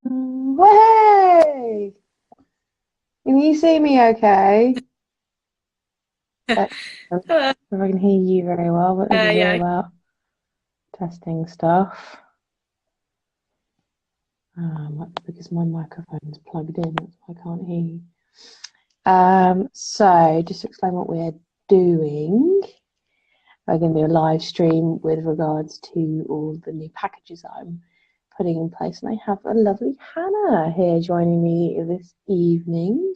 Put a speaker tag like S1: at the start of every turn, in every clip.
S1: Way! Can you see me okay? Excellent.
S2: Hello.
S1: If I can hear you very well, but this is all
S2: Yeah.
S1: about testing stuff. Because my microphone's plugged in, that's why I can't hear you. So just to explain what we're doing, we're going to do a live stream with regards to all the new packages that I'm putting in place, and I have a lovely Hannah here joining me this evening.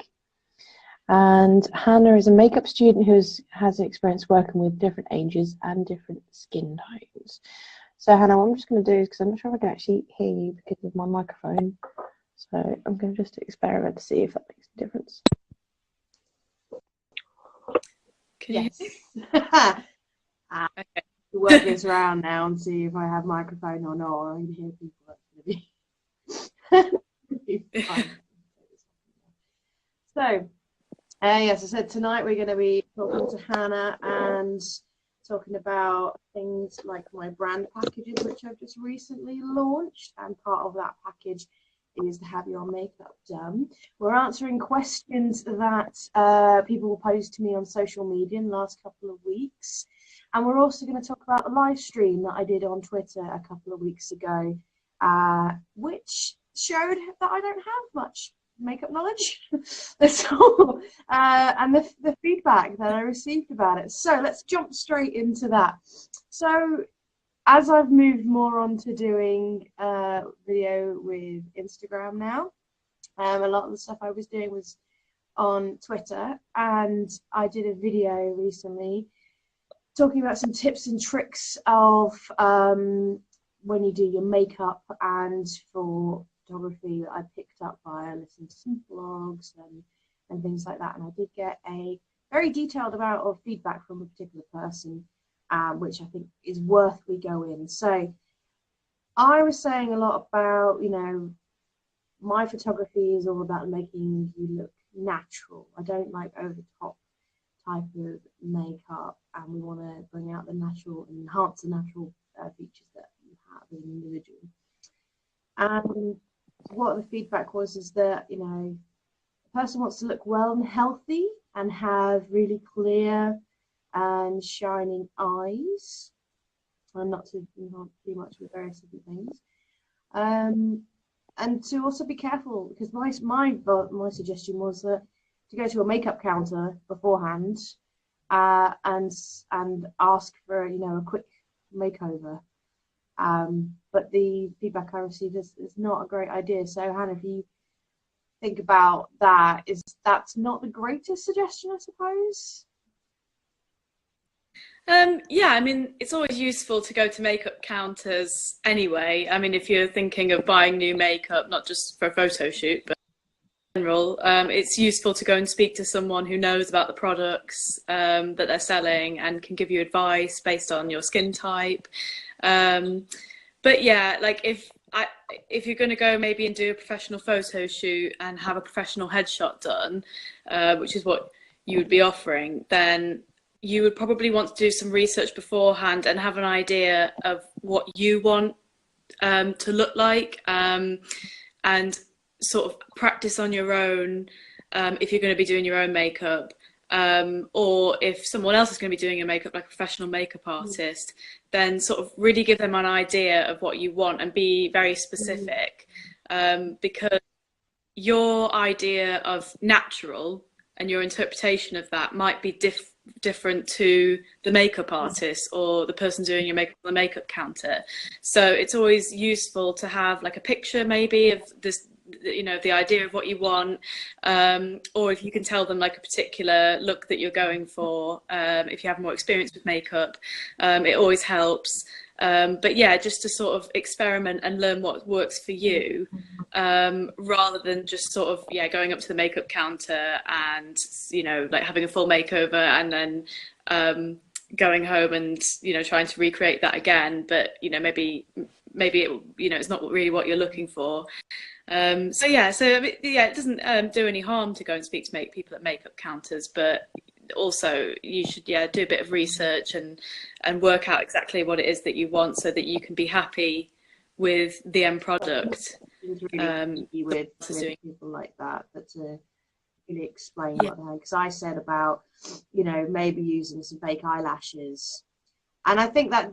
S1: And Hannah is a makeup student who has experience working with different ages and different skin tones. So Hannah, what I'm just going to do is, because I'm not sure if I can actually hear you because of my microphone, so I'm going to just experiment to see if that makes a difference.
S2: Can you
S1: Yes.
S2: hear me?
S1: Okay. To work this around now and see if I have microphone or not, or I can hear people. That's going to be fine. So, yes, I said tonight we're going to be talking to Hannah and talking about things like my brand packages, which I've just recently launched, and part of that package is to have your makeup done. We're answering questions that people posed to me on social media in the last couple of weeks, and we're also going to talk about the live stream that I did on Twitter a couple of weeks ago, which showed that I don't have much makeup knowledge. That's all. And the feedback that I received about it. So let's jump straight into that. So as I've moved more on to doing video with Instagram now, a lot of the stuff I was doing was on Twitter, and I did a video recently talking about some tips and tricks of when you do your makeup and for photography that I picked up by listening to some vlogs and things like that. And I did get a very detailed amount of feedback from a particular person, which I think is worth we go in. So I was saying a lot about, my photography is all about making you look natural. I don't like over the top type of makeup, and we want to bring out the natural and enhance the natural features that you have as an individual. And what the feedback was is that, the person wants to look well and healthy and have really clear and shining eyes, and not too much with various different things. And to also be careful, because my suggestion was that to go to a makeup counter beforehand and ask for a quick makeover. But the feedback I received is not a great idea. So Hannah, if you think about that, that's not the greatest suggestion, I suppose?
S2: Yeah, I mean, it's always useful to go to makeup counters anyway. I mean, if you're thinking of buying new makeup, not just for a photo shoot, but in general, it's useful to go and speak to someone who knows about the products that they're selling and can give you advice based on your skin type. But yeah, like if you're going to go maybe and do a professional photo shoot and have a professional headshot done, which is what you would be offering, then you would probably want to do some research beforehand and have an idea of what you want to look like, and sort of practice on your own if you're going to be doing your own makeup, or if someone else is going to be doing your makeup, like a professional makeup artist, then sort of really give them an idea of what you want and be very specific, because your idea of natural and your interpretation of that might be different to the makeup artist or the person doing your makeup on the makeup counter. So it's always useful to have like a picture maybe of this, the idea of what you want, or if you can tell them like a particular look that you're going for, if you have more experience with makeup, it always helps. But yeah, just to sort of experiment and learn what works for you, rather than just sort of going up to the makeup counter and like having a full makeover and then going home and trying to recreate that again, but maybe it, it's not really what you're looking for. So it doesn't do any harm to go and speak to people at makeup counters, but also you should do a bit of research and work out exactly what it is that you want so that you can be happy with the end product.
S1: It's really easy with people like that, but to really explain what they're, because I said about, you know, maybe using some fake eyelashes, and I think that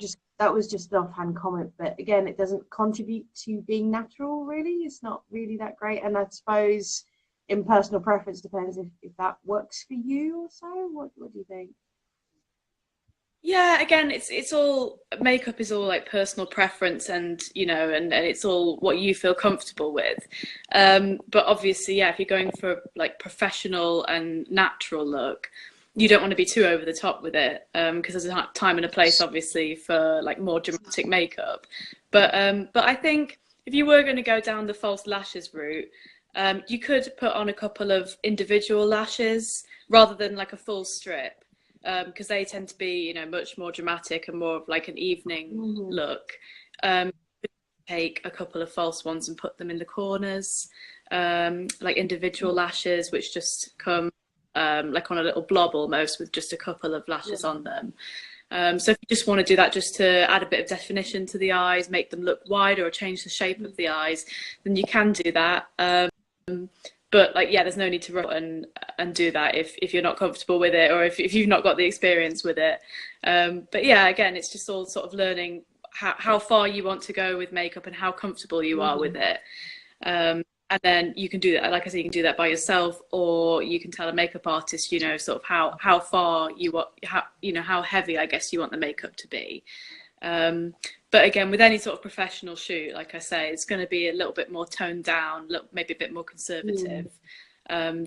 S1: was just an offhand comment, but again, it doesn't contribute to being natural, really. It's not really that great, and I suppose in personal preference depends if that works for you or so. What do you think?
S2: Yeah, again, it's all, makeup is all like personal preference, and you know, and it's all what you feel comfortable with. But obviously, yeah, if you're going for like professional and natural look, you don't want to be too over the top with it, because there's a time and a place, obviously, for like more dramatic makeup. But I think if you were going to go down the false lashes route, you could put on a couple of individual lashes rather than like a full strip. Because they tend to be, you know, much more dramatic and more of like an evening look. Take a couple of false ones and put them in the corners, like individual lashes, which just come like on a little blob almost, with just a couple of lashes on them. So if you just want to do that just to add a bit of definition to the eyes, make them look wider or change the shape of the eyes, then you can do that. But like, yeah, there's no need to run and do that if you're not comfortable with it, or if you've not got the experience with it. But yeah, again, it's just all sort of learning how far you want to go with makeup and how comfortable you are with it. And then you can do that, like I said, you can do that by yourself, or you can tell a makeup artist, you know, sort of how far you want, how heavy, I guess, you want the makeup to be. But again, with any sort of professional shoot, like I say, it's going to be a little bit more toned down, maybe a bit more conservative.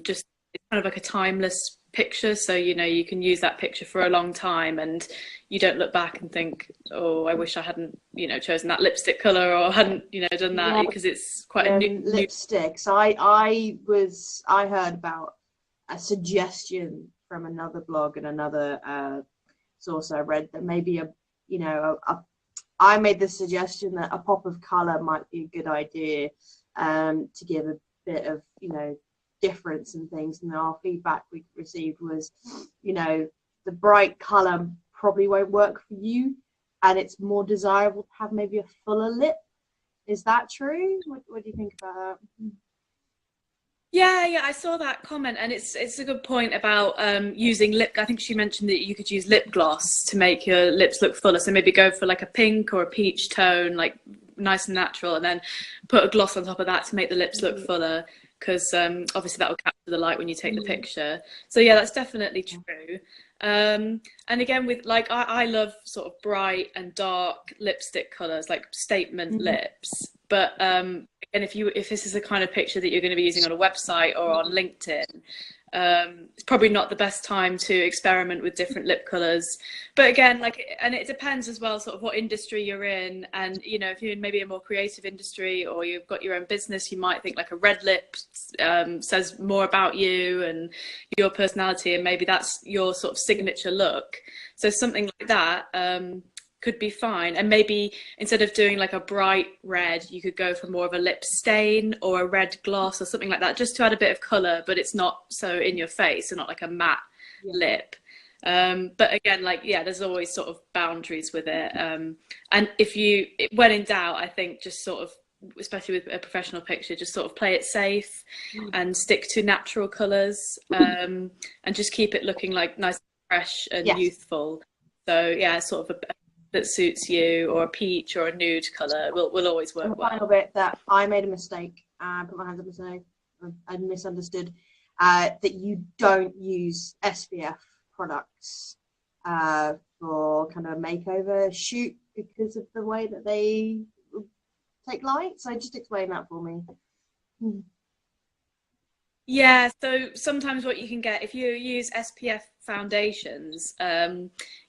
S2: Just it's kind of like a timeless picture, so you know you can use that picture for a long time, and you don't look back and think, oh, I wish I hadn't, you know, chosen that lipstick color, or hadn't, you know, done that, because it's quite a new
S1: lipsticks. I heard about a suggestion from another blog and another source I read that maybe I made the suggestion that a pop of color might be a good idea, to give a bit of, you know, difference and things. And our feedback we received was, you know, the bright color probably won't work for you, and it's more desirable to have maybe a fuller lip. Is that true? What do you think about that?
S2: Yeah, I saw that comment, and it's a good point about using lip. I think she mentioned that you could use lip gloss to make your lips look fuller. So maybe go for like a pink or a peach tone, like nice and natural, and then put a gloss on top of that to make the lips look fuller, because obviously that will capture the light when you take the picture. So yeah, that's definitely true. And again, with like I love sort of bright and dark lipstick colors, like statement lips. But and if this is the kind of picture that you're going to be using on a website or on LinkedIn, it's probably not the best time to experiment with different lip colors. But again, like, and it depends as well, sort of what industry you're in, and you know, if you're in maybe a more creative industry or you've got your own business, you might think like a red lip says more about you and your personality, and maybe that's your sort of signature look. So something like that could be fine. And maybe instead of doing like a bright red, you could go for more of a lip stain or a red gloss or something like that, just to add a bit of color, but it's not so in your face, and not like a matte lip. But again, like, yeah, there's always sort of boundaries with it. And when in doubt, I think just sort of, especially with a professional picture, just sort of play it safe and stick to natural colors, and just keep it looking like nice, fresh and youthful. So yeah, sort of that suits you, or a peach or a nude color will always work well.
S1: Final bit that I made a mistake, put my hands up and say I misunderstood, that you don't use SPF products for kind of a makeover shoot because of the way that they take light. So just explain that for me.
S2: Yeah, so sometimes what you can get, if you use SPF foundations,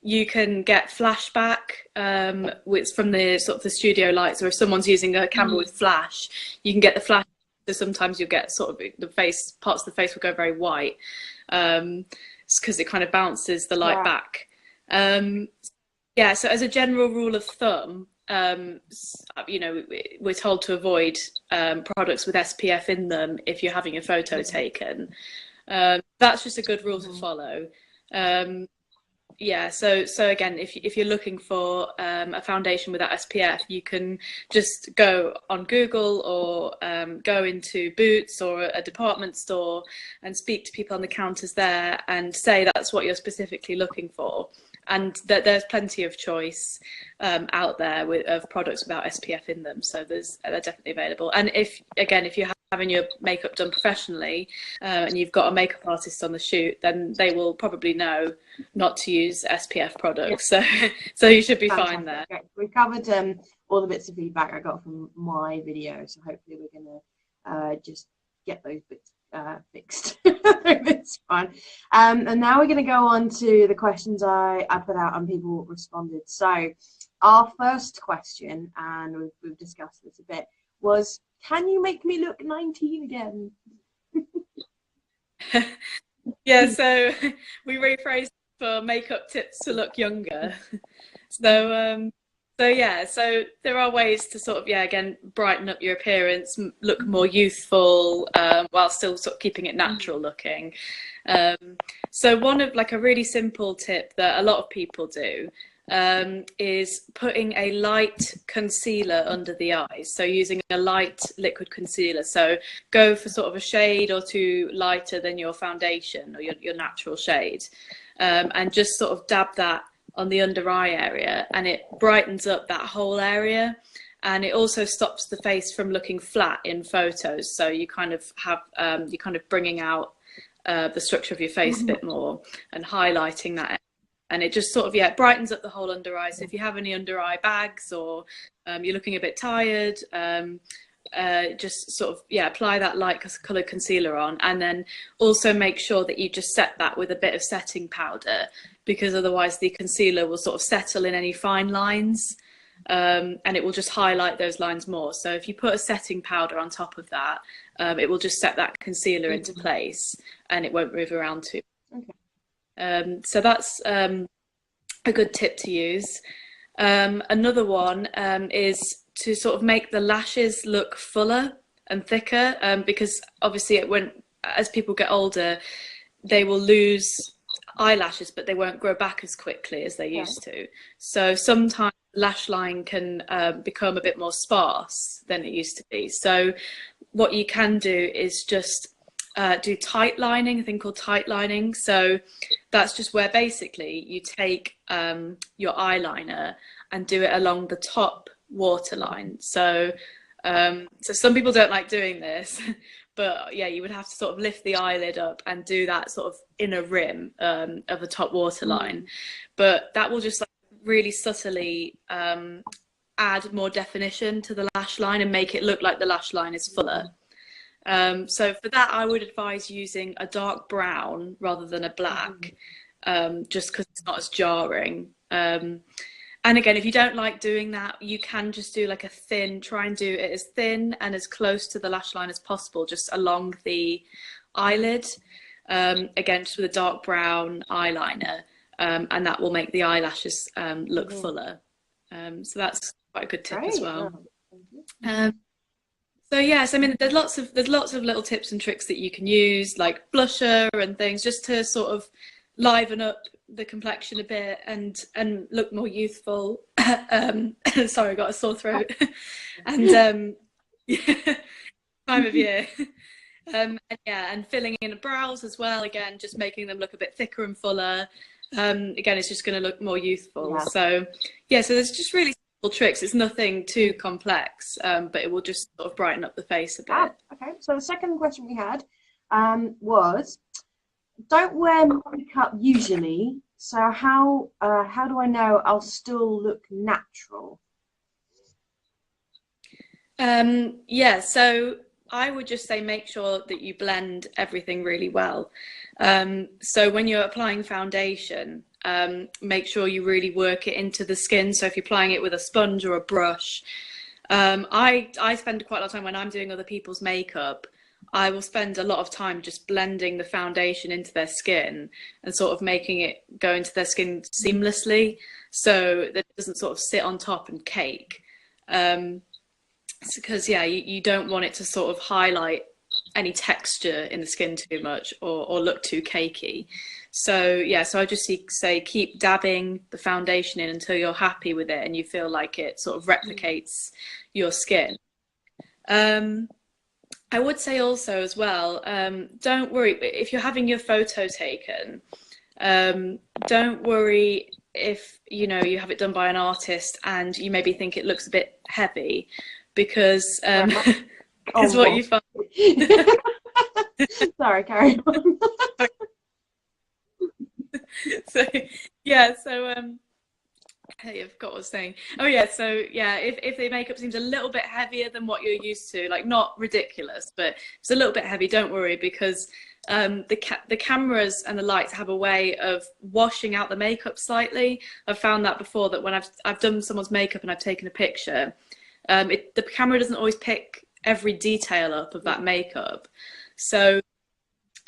S2: you can get flashback from the sort of the studio lights, or if someone's using a camera with flash, you can get the flash. So sometimes you'll get sort of parts of the face will go very white, because it kind of bounces the light back. Yeah, so as a general rule of thumb, you know, we're told to avoid products with SPF in them if you're having a photo taken. That's just a good rule to follow. Yeah, so again, if you're looking for a foundation without SPF, you can just go on Google or go into Boots or a department store and speak to people on the counters there and say that's what you're specifically looking for. And that there's plenty of choice out there of products without SPF in them, so they're definitely available. And if you're having your makeup done professionally and you've got a makeup artist on the shoot, then they will probably know not to use SPF products. Yeah. So you should be
S1: Fantastic.
S2: fine there.
S1: Okay. We've covered all the bits of feedback I got from my video, so hopefully we're going to just get those bits fixed. It's fun. And now we're going to go on to the questions I put out and people responded. So our first question, and we've discussed this a bit, was, can you make me look 19 again?
S2: Yeah, so we rephrased for makeup tips to look younger. So there are ways to sort of, again, brighten up your appearance, look more youthful, while still sort of keeping it natural looking. So one of a really simple tip that a lot of people do is putting a light concealer under the eyes. So using a light liquid concealer. So go for sort of a shade or two lighter than your foundation or your natural shade, and just sort of dab that on the under eye area, and it brightens up that whole area. And it also stops the face from looking flat in photos. So you kind of have, you're kind of bringing out the structure of your face a bit more and highlighting that. And it just sort of, it brightens up the whole under eye. So if you have any under eye bags or you're looking a bit tired, just sort of, apply that light coloured concealer on. And then also make sure that you just set that with a bit of setting powder, because otherwise the concealer will sort of settle in any fine lines, and it will just highlight those lines more. So if you put a setting powder on top of that, it will just set that concealer into place and it won't move around too. Okay. So that's a good tip to use. Another one is to sort of make the lashes look fuller and thicker, because obviously as people get older, they will lose eyelashes, but they won't grow back as quickly as they used to. So sometimes the lash line can become a bit more sparse than it used to be. So what you can do is just do tight lining, a thing called tight lining. So that's just where basically you take your eyeliner and do it along the top waterline. So some people don't like doing this, but you would have to sort of lift the eyelid up and do that sort of inner rim of the top waterline. But that will just really subtly add more definition to the lash line and make it look like the lash line is fuller. So for that, I would advise using a dark brown rather than a black, just because it's not as jarring. And again, if you don't like doing that, you can just do try and do it as thin and as close to the lash line as possible, just along the eyelid. Again, just with a dark brown eyeliner, and that will make the eyelashes look fuller. So that's quite a good tip as well. So yes, I mean, there's lots of little tips and tricks that you can use, like blusher and things, just to sort of liven up the complexion a bit and look more youthful. Sorry, I got a sore throat. And time of year. And filling in the brows as well. Again, just making them look a bit thicker and fuller. Again, it's just going to look more youthful. So there's just really simple tricks. It's nothing too complex, but it will just sort of brighten up the face a bit.
S1: Okay, so the second question we had was, don't wear makeup usually, so how do I know I'll still look natural?
S2: So I would just say make sure that you blend everything really well. So when you're applying foundation, make sure you really work it into the skin. So if you're applying it with a sponge or a brush, I spend quite a lot of time when I'm doing other people's makeup. I will spend a lot of time just blending the foundation into their skin and sort of making it go into their skin seamlessly, so that it doesn't sort of sit on top and cake. Because you don't want it to sort of highlight any texture in the skin too much or look too cakey. So yeah, so I just say keep dabbing the foundation in until you're happy with it and you feel like it sort of replicates your skin. I would say also as well, don't worry if you're having your photo taken. Don't worry if you have it done by an artist and you maybe think it looks a bit heavy, because because what you find.
S1: Sorry, carry on.
S2: So yeah, so hey, I forgot what I was saying. Oh yeah, so yeah, if the makeup seems a little bit heavier than what you're used to, like not ridiculous, but it's a little bit heavy, don't worry, because the cameras and the lights have a way of washing out the makeup slightly. I've found that before, that when I've done someone's makeup and I've taken a picture, the camera doesn't always pick every detail up of that makeup, so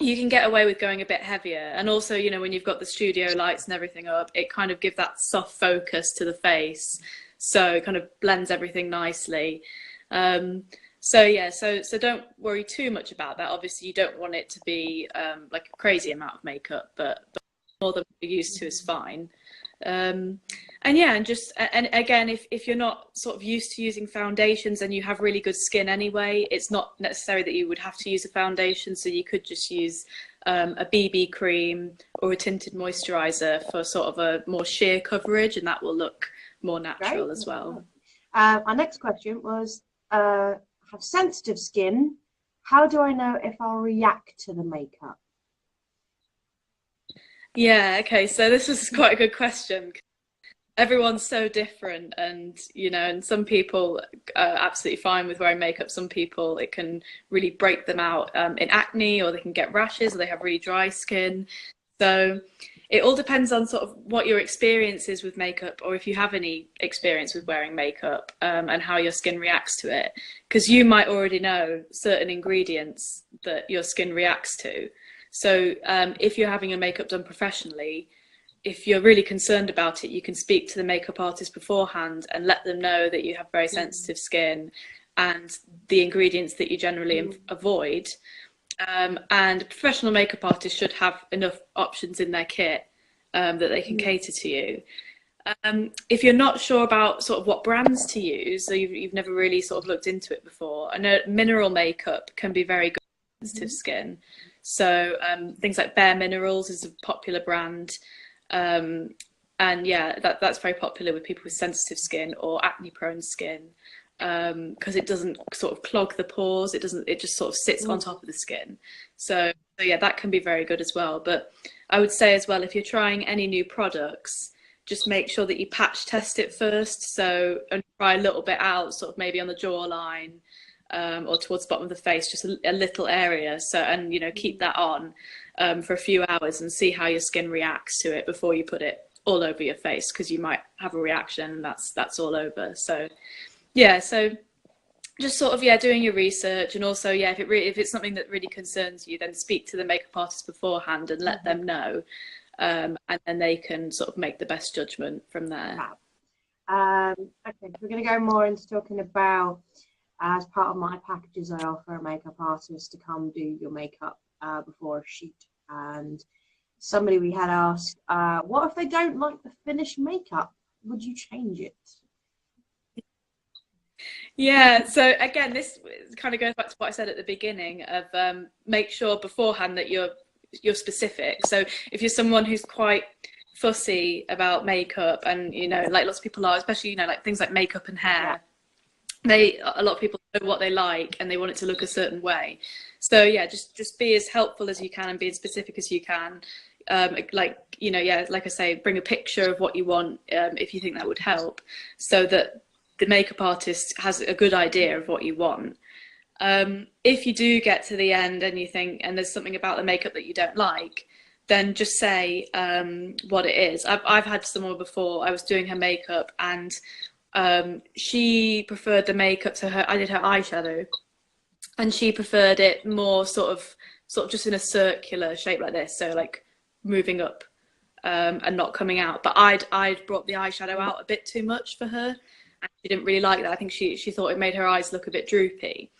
S2: you can get away with going a bit heavier. And also, when you've got the studio lights and everything up, it kind of gives that soft focus to the face, so it kind of blends everything nicely. So yeah, so don't worry too much about that. Obviously you don't want it to be like a crazy amount of makeup, but more than you're used to is fine. And yeah, and again, if you're not sort of used to using foundations and you have really good skin anyway, it's not necessary that you would have to use a foundation. So you could just use a BB cream or a tinted moisturizer for sort of a more sheer coverage, and that will look more natural. Great. As well.
S1: Our next question was, have sensitive skin. How do I know if I'll react to the makeup?
S2: Yeah, okay, so this was quite a good question. Everyone's so different, and and some people are absolutely fine with wearing makeup. Some people, it can really break them out in acne, or they can get rashes, or they have really dry skin. So it all depends on sort of what your experience is with makeup, or if you have any experience with wearing makeup, and how your skin reacts to it. Because you might already know certain ingredients that your skin reacts to. So if you're having your makeup done professionally, if you're really concerned about it, you can speak to the makeup artist beforehand and let them know that you have very sensitive skin and the ingredients that you generally avoid. And a professional makeup artist should have enough options in their kit that they can cater to you. If you're not sure about sort of what brands to use, so you've never really sort of looked into it before, I know mineral makeup can be very good for sensitive skin. So things like Bare Minerals is a popular brand. And yeah, that's very popular with people with sensitive skin or acne prone skin, because it doesn't sort of clog the pores. It just sort of sits on top of the skin. So yeah, that can be very good as well. But I would say as well, if you're trying any new products, just make sure that you patch test it first. So, and try a little bit out, sort of maybe on the jawline, or towards the bottom of the face, just a little area. So, and keep that on for a few hours and see how your skin reacts to it before you put it all over your face, because you might have a reaction and that's all over. So yeah, so just sort of doing your research, and also if it's something that really concerns you, then speak to the makeup artist beforehand and let them know, and then they can sort of make the best judgment from there.
S1: Okay, we're going to go more into talking about, as part of my packages, I offer a makeup artist to come do your makeup before a shoot. And somebody we had asked, what if they don't like the finished makeup? Would you change it?
S2: Yeah, so again, this kind of goes back to what I said at the beginning of make sure beforehand that you're specific. So if you're someone who's quite fussy about makeup, and like lots of people are, especially like things like makeup and hair, a lot of people know what they like and they want it to look a certain way. So yeah, just be as helpful as you can and be as specific as you can. Like I say, bring a picture of what you want, if you think that would help, so that the makeup artist has a good idea of what you want. If you do get to the end and you think, and there's something about the makeup that you don't like, then just say what it is. I've had someone before, I was doing her makeup, and she preferred the makeup to her. I did her eyeshadow, and she preferred it more sort of just in a circular shape like this, so like moving up and not coming out. But I'd brought the eyeshadow out a bit too much for her, and she didn't really like that. I think she thought it made her eyes look a bit droopy.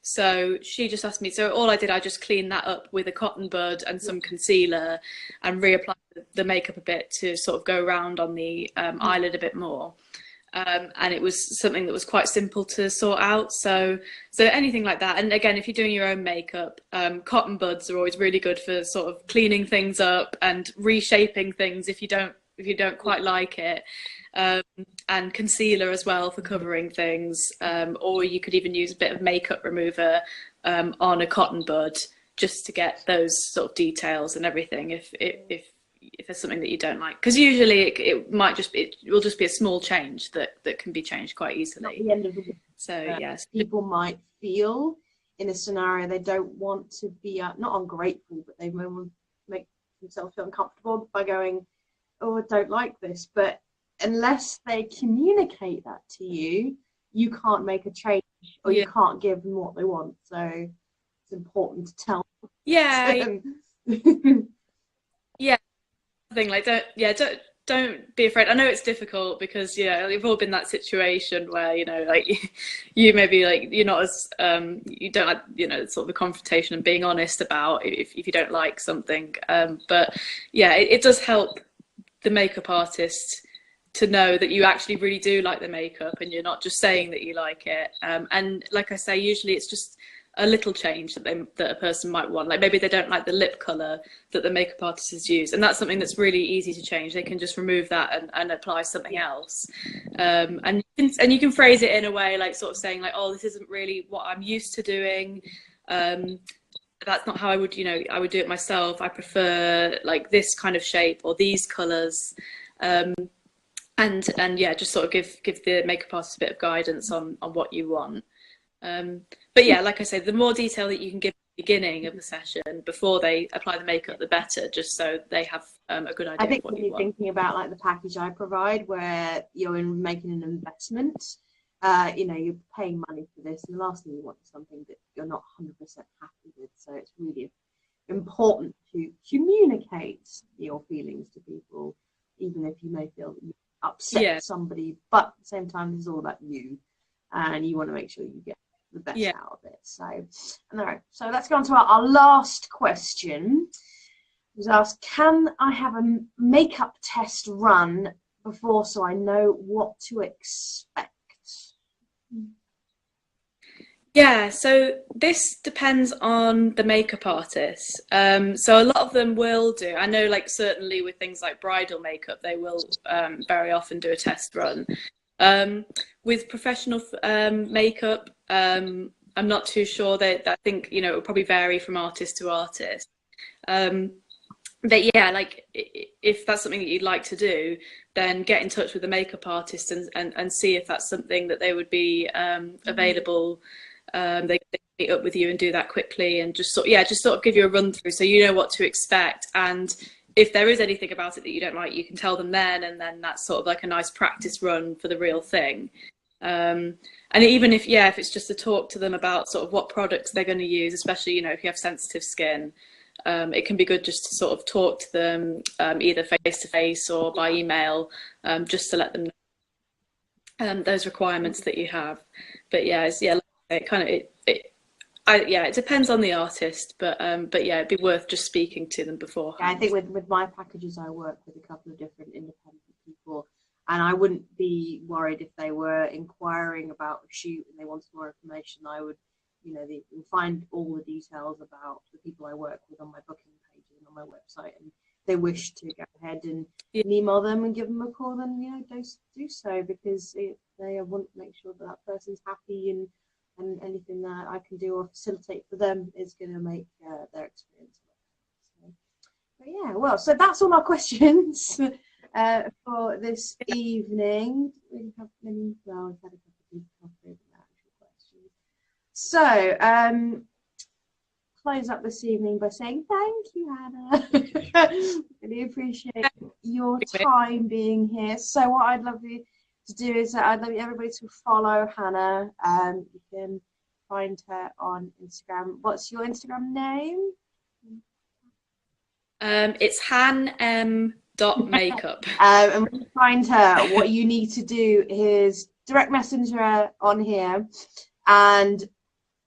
S2: So she just asked me, so all I did, I just cleaned that up with a cotton bud and some concealer and reapplied the makeup a bit to sort of go around on the eyelid a bit more. And it was something that was quite simple to sort out. So anything like that. And again, if you're doing your own makeup, cotton buds are always really good for sort of cleaning things up and reshaping things if you don't quite like it. And concealer as well for covering things. Or you could even use a bit of makeup remover on a cotton bud just to get those sort of details and everything if there's something that you don't like, because usually it will just be a small change that can be changed quite easily.
S1: At the end of the day,
S2: so yes,
S1: people might feel in a scenario they don't want to be not ungrateful, but they will make themselves feel uncomfortable by going, oh, I don't like this. But unless they communicate that to you, you can't make a change, or you can't give them what they want. So it's important to tell them.
S2: Yeah. Thing like don't be afraid. I know it's difficult because you've all been in that situation where like you maybe like you're not as you don't like sort of the confrontation and being honest about if you don't like something, but it does help the makeup artist to know that you actually really do like the makeup and you're not just saying that you like it, and like I say, usually it's just a little change that a person might want. Like maybe they don't like the lip color that the makeup artist has used, and that's something that's really easy to change. They can just remove that and apply something else. And you can phrase it in a way like sort of saying like, oh, this isn't really what I'm used to doing. That's not how I would do it myself. I prefer like this kind of shape or these colors. And just sort of give the makeup artist a bit of guidance on what you want. But like I say, the more detail that you can give at the beginning of the session before they apply the makeup, the better, just so they have a good idea.
S1: I think
S2: of what
S1: when
S2: you
S1: you're
S2: want.
S1: thinking about like the package I provide, where you're making an investment, you're paying money for this, and the last thing you want is something that you're not 100% happy with. So it's really important to communicate your feelings to people, even if you may feel that you upset somebody, but at the same time, it's all about you, and you want to make sure you get the best out of it. So let's go on to our last question. It was asked, can I have a makeup test run before so I know what to expect?
S2: Yeah, so this depends on the makeup artist. So a lot of them will do. I know, like certainly with things like bridal makeup, they will very often do a test run. With professional makeup, I'm not too sure. I think it will probably vary from artist to artist. But like if that's something that you'd like to do, then get in touch with the makeup artist and see if that's something that they would be available. They can meet up with you and do that quickly, and just sort of give you a run through so you know what to expect. And if there is anything about it that you don't like, you can tell them then, and then that's sort of like a nice practice run for the real thing. And even if it's just to talk to them about sort of what products they're going to use, especially if you have sensitive skin, it can be good just to sort of talk to them either face to face or by email, just to let them know those requirements that you have. But it depends on the artist, but it'd be worth just speaking to them beforehand.
S1: I think with my packages, I work with a couple of different independent people, and I wouldn't be worried if they were inquiring about a shoot and they wanted more information. I would, they will find all the details about the people I work with on my booking page and on my website, and if they wish to go ahead and email them and give them a call, then do so, because they want to make sure that person's happy, and anything that I can do or facilitate for them is going to make their experience better. So that's all our questions for this evening. We have many. Well, we've had a couple of people come through the actual questions. So close up this evening by saying thank you, Hannah. Really appreciate your time being here. So what I'd love you to do is I'd love everybody to follow Hannah. You can find her on Instagram. What's your Instagram name?
S2: It's hanm.makeup.
S1: And when you find her, what you need to do is direct message her on here and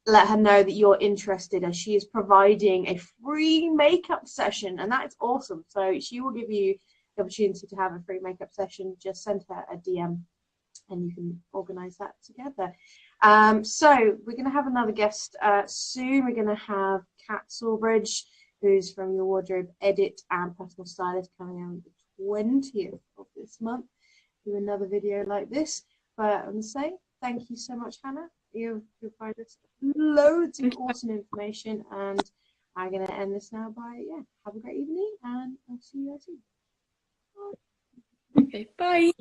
S1: let her know that you're interested, as she is providing a free makeup session, and that is awesome. So she will give you the opportunity to have a free makeup session. Just send her a DM and you can organize that together. So we're going to have another guest soon. We're going to have Kat Sawbridge, who's from Your Wardrobe Edit and Personal Stylist, coming on the 20th of this month, do another video like this. But I'm going to say thank you so much, Hannah. You've provided us loads of awesome information, and I'm going to end this now by, have a great evening, and I'll see you guys soon.
S2: Okay, bye.